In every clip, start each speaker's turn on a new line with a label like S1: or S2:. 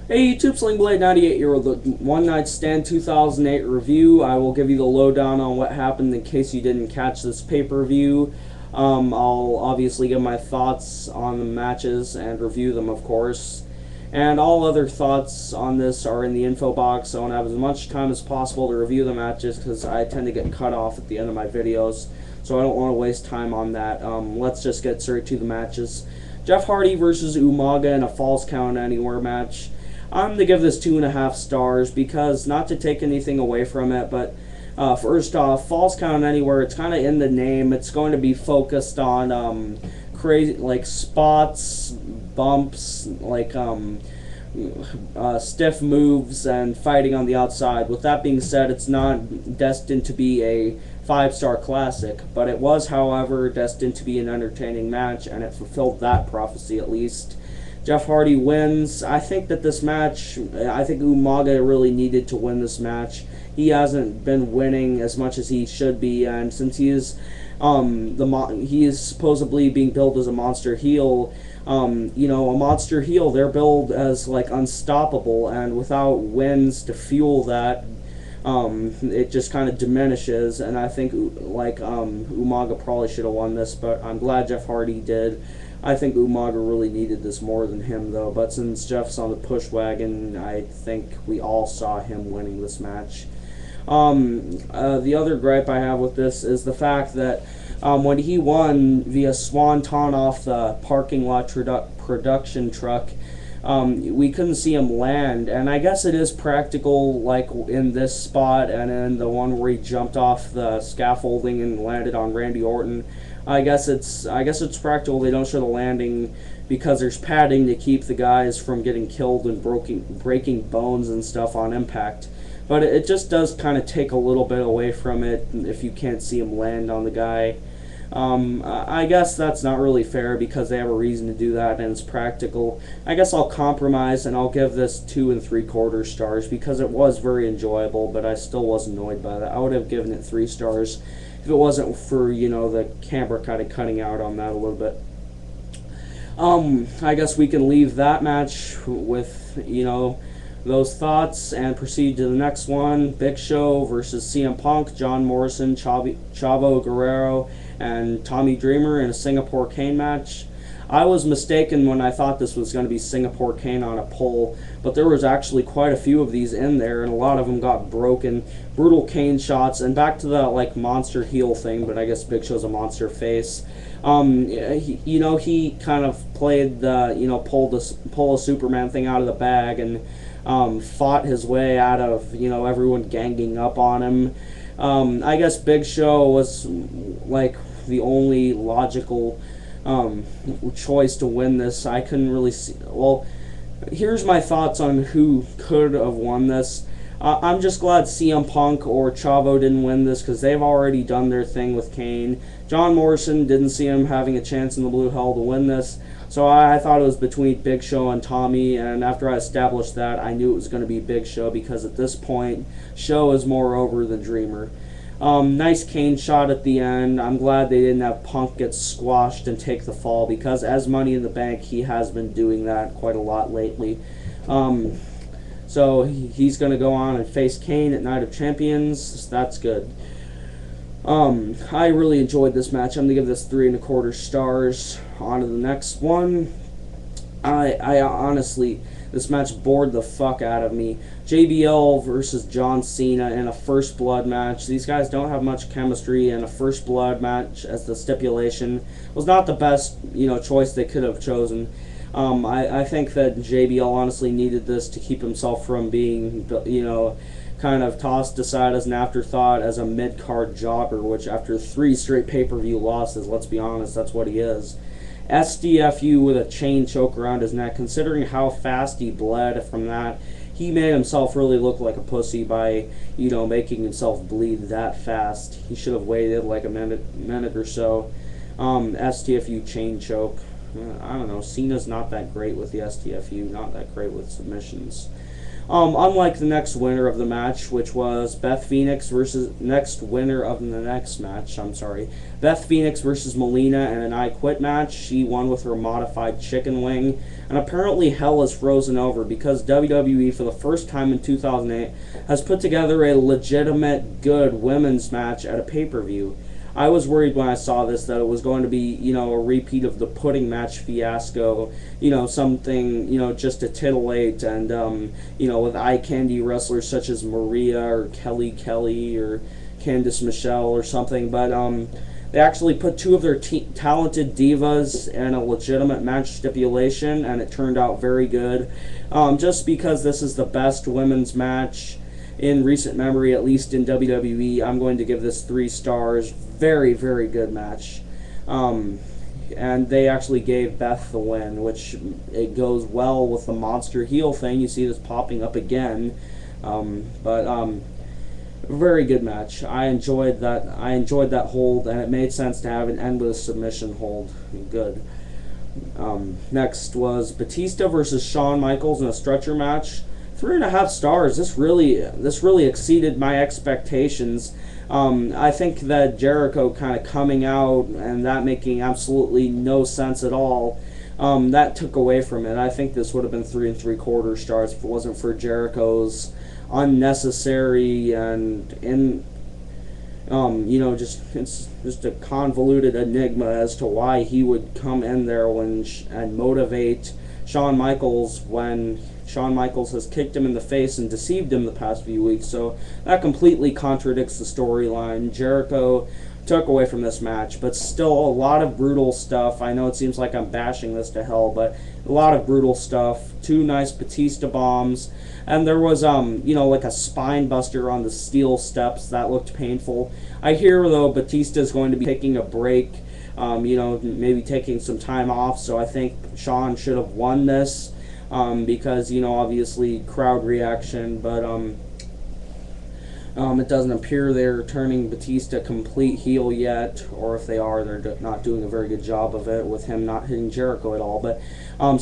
S1: Hey YouTube, SlingBlade98 here with the One Night Stand 2008 review. I will give you the lowdown on what happened in case you didn't catch this pay-per-view. I'll obviously give my thoughts on the matches and review them, of course. And all other thoughts on this are in the info box, so I want to have as much time as possible to review the matches because I tend to get cut off at the end of my videos, so I don't want to waste time on that. Let's just get straight to the matches. Jeff Hardy versus Umaga in a Falls Count Anywhere match. I'm going to give this 2.5 stars because, not to take anything away from it, but first off, Falls Count Anywhere, it's kind of in the name. It's going to be focused on crazy, like spots, bumps, like stiff moves, and fighting on the outside. With that being said, it's not destined to be a 5-star classic, but it was, however, destined to be an entertaining match, and it fulfilled that prophecy at least. Jeff Hardy wins. I think that this match, I think Umaga really needed to win this match. He hasn't been winning as much as he should be, and since he is he is supposedly being billed as a monster heel. You know, a monster heel, they're billed as like unstoppable, and without wins to fuel that, it just kind of diminishes. And I think like Umaga probably should have won this, but I'm glad Jeff Hardy did. I think Umaga really needed this more than him, though. But since Jeff's on the push wagon, I think we all saw him winning this match. The other gripe I have with this is the fact that when he won via swanton off the parking lot production truck, we couldn't see him land. And I guess it is practical, like in this spot and in the one where he jumped off the scaffolding and landed on Randy Orton. I guess it's practical. They don't show the landing because there's padding to keep the guys from getting killed and breaking bones and stuff on impact. But it just does kind of take a little bit away from it if you can't see him land on the guy. I guess that's not really fair because they have a reason to do that and it's practical. I guess I'll compromise and I'll give this 2 3/4 stars because it was very enjoyable, but I still was annoyed by that. I would have given it 3 stars if it wasn't for, you know, the camera kind of cutting out on that a little bit. I guess we can leave that match with, you know, those thoughts and proceed to the next one. Big Show versus CM Punk, John Morrison, Chavo Guerrero, and Tommy Dreamer in a Singapore Cane match. I was mistaken when I thought this was going to be Singapore Cane on a pole, but there was actually quite a few of these in there, and a lot of them got broken. Brutal cane shots, and back to the like monster heel thing, but I guess Big Show's a monster face. You know, he kind of played the, you know, pull a Superman thing out of the bag and fought his way out of, you know, everyone ganging up on him. I guess Big Show was like the only logical choice to win this. I couldn't really see. Well, here's my thoughts on who could have won this. I'm just glad CM Punk or Chavo didn't win this because they've already done their thing with Kane. John Morrison, didn't see him having a chance in the Blue Hell to win this. So I thought it was between Big Show and Tommy, and after I established that, I knew it was going to be Big Show because at this point, Show is more over than Dreamer. Nice cane shot at the end. I'm glad they didn't have Punk get squashed and take the fall because as Money in the Bank, he has been doing that quite a lot lately. So he's going to go on and face Kane at Night of Champions. That's good. I really enjoyed this match. I'm going to give this 3 1/4 stars. On to the next one. I honestly, this match bored the fuck out of me. JBL versus John Cena in a First Blood match. These guys don't have much chemistry, and a First Blood match as the stipulation was not the best, you know, choice they could have chosen. I think that JBL honestly needed this to keep himself from being, you know, kind of tossed aside as an afterthought as a mid-card jobber, which after 3 straight pay-per-view losses, let's be honest, that's what he is. SDFU with a chain choke around his neck. Considering how fast he bled from that, he made himself really look like a pussy by, you know, making himself bleed that fast. He should have waited like a minute or so. STFU chain choke. I don't know. Cena's not that great with the STFU, not that great with submissions. Unlike the next winner of the match, which was Beth Phoenix versus next winner of the next match, Beth Phoenix versus Melina in an I Quit match. She won with her modified chicken wing, and apparently hell is frozen over because WWE for the first time in 2008 has put together a legitimate good women's match at a pay-per-view. I was worried when I saw this that it was going to be, a repeat of the pudding match fiasco, something, just to titillate, and, with eye candy wrestlers such as Maria or Kelly or Candice Michelle or something, but they actually put two of their talented divas in a legitimate match stipulation, and it turned out very good. Just because this is the best women's match in recent memory, at least in WWE, I'm going to give this 3 stars. Very, very good match. And they actually gave Beth the win, which it goes well with the monster heel thing. You see this popping up again. Very good match. I enjoyed that hold, and it made sense to have an end with a submission hold. Good. Next was Batista versus Shawn Michaels in a stretcher match. 3.5 stars. This really exceeded my expectations. I think that Jericho kind of coming out and that making absolutely no sense at all, that took away from it. I think this would have been 3 3/4 stars if it wasn't for Jericho's unnecessary and it's just a convoluted enigma as to why he would come in there and motivate Shawn Michaels when Shawn Michaels has kicked him in the face and deceived him the past few weeks. So that completely contradicts the storyline. Jericho took away from this match, but still a lot of brutal stuff. I know it seems like I'm bashing this to hell, but a lot of brutal stuff. 2 nice Batista bombs, and there was like a spine buster on the steel steps that looked painful. I hear though Batista is going to be taking a break, maybe taking some time off, so I think Shawn should have won this. Because, obviously crowd reaction, but it doesn't appear they're turning Batista complete heel yet, or if they are, they're not doing a very good job of it with him not hitting Jericho at all. But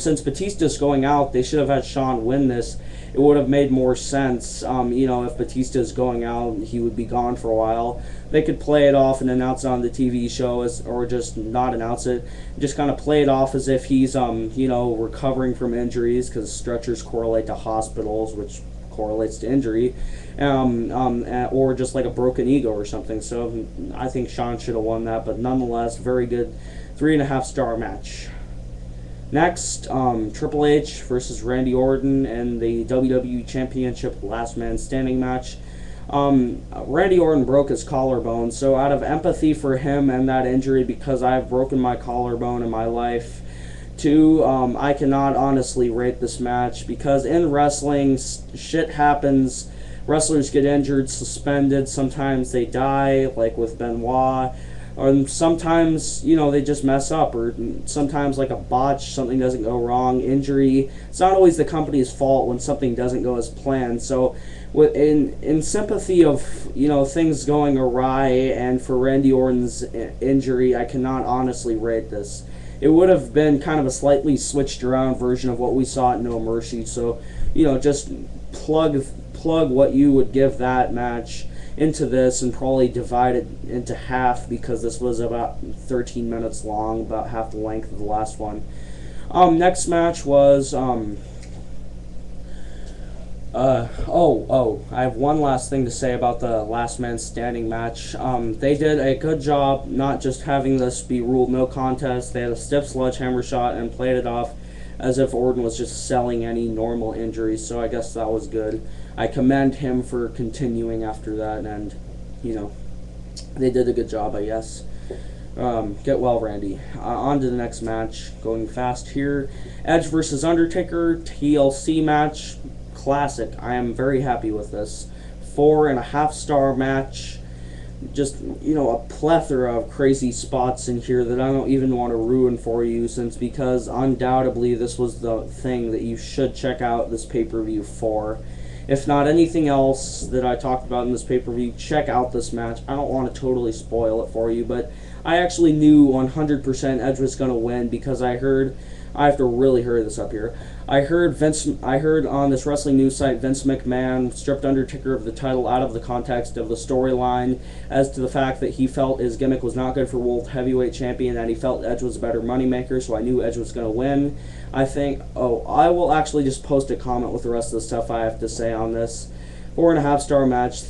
S1: since Batista's going out, they should have had Shawn win this. It would have made more sense, if Batista's going out, he would be gone for a while. They could play it off and announce it on the TV show, or just not announce it. Just kind of play it off as if he's, recovering from injuries, because stretchers correlate to hospitals, which correlates to injury, or just like a broken ego or something. So I think Shawn should have won that, but nonetheless, very good 3.5 star match. Next, Triple H versus Randy Orton in the WWE Championship Last Man Standing match. Randy Orton broke his collarbone, so out of empathy for him and that injury, because I've broken my collarbone in my life too, I cannot honestly rate this match, because in wrestling, shit happens. Wrestlers get injured, suspended, sometimes they die, like with Benoit, or sometimes, they just mess up, or sometimes like a botch, something doesn't go wrong, injury. It's not always the company's fault when something doesn't go as planned. So in sympathy of, things going awry, and for Randy Orton's injury, I cannot honestly rate this. It would have been kind of a slightly switched around version of what we saw at No Mercy. So, just plug what you would give that match into this and probably divide it into half, because this was about 13 minutes long, about half the length of the last one. Next match was I have one last thing to say about the Last Man Standing match. They did a good job not just having this be ruled no contest. They had a stiff sledgehammer shot and played it off as if Orton was just selling any normal injuries, so I guess that was good. I commend him for continuing after that, and, they did a good job, I guess. Get well, Randy. On to the next match. Going fast here. Edge versus Undertaker, TLC match. Classic. I am very happy with this. 4.5 star match. Just, a plethora of crazy spots in here that I don't even want to ruin for you, because undoubtedly this was the thing that you should check out this pay-per-view for. If not anything else that I talked about in this pay-per-view, check out this match. I don't want to totally spoil it for you, but I actually knew 100% Edge was going to win, because I heard I have to really hurry this up here. I heard on this wrestling news site Vince McMahon stripped Undertaker of the title out of the context of the storyline as to the fact that he felt his gimmick was not good for World Heavyweight Champion and he felt Edge was a better moneymaker, so I knew Edge was going to win. I will actually just post a comment with the rest of the stuff I have to say on this. 4.5 star match.